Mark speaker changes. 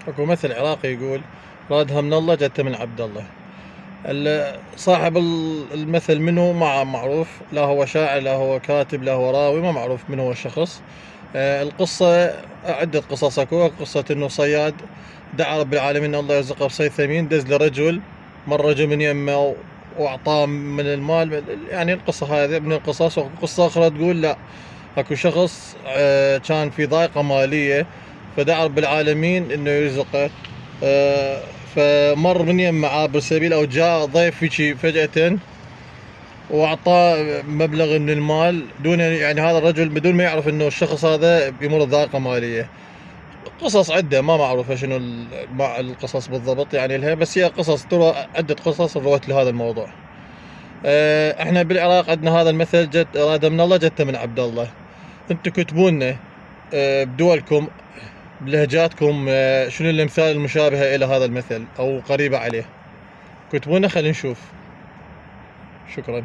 Speaker 1: اكو مثل عراقي يقول: رادها من الله جتها من عبد الله. صاحب المثل منو ما معروف، لا هو شاعر لا هو كاتب لا هو راوي، ما معروف من هو الشخص. القصة عدة قصص اكو. قصة انه صياد دعا رب العالمين الله يرزقه بصيد ثمين، دز لرجل، مر رجل من يمه واعطاه من المال. يعني القصة هذه من القصص. وقصة اخرى تقول لا، اكو شخص كان في ضائقة مالية، فدعا رب العالمين انه يرزقه. فمر من يم عابر سبيل او جاء ضيف هيجي فجأة واعطاه مبلغ من المال دون، يعني هذا الرجل بدون ما يعرف انه الشخص هذا بيمر ضائقة مالية. قصص عدة ما معروفة شنو القصص بالضبط يعني لها، بس هي قصص تروى، عدة قصص روت لهذا الموضوع. احنا بالعراق عندنا هذا المثل: راد من الله جت من عبد الله. انتم كتبوا لنا بدولكم بلهجاتكم شنو الامثال المشابهة الى هذا المثل او قريبة عليه. كتبوا لنا خلينا نشوف. شكرا.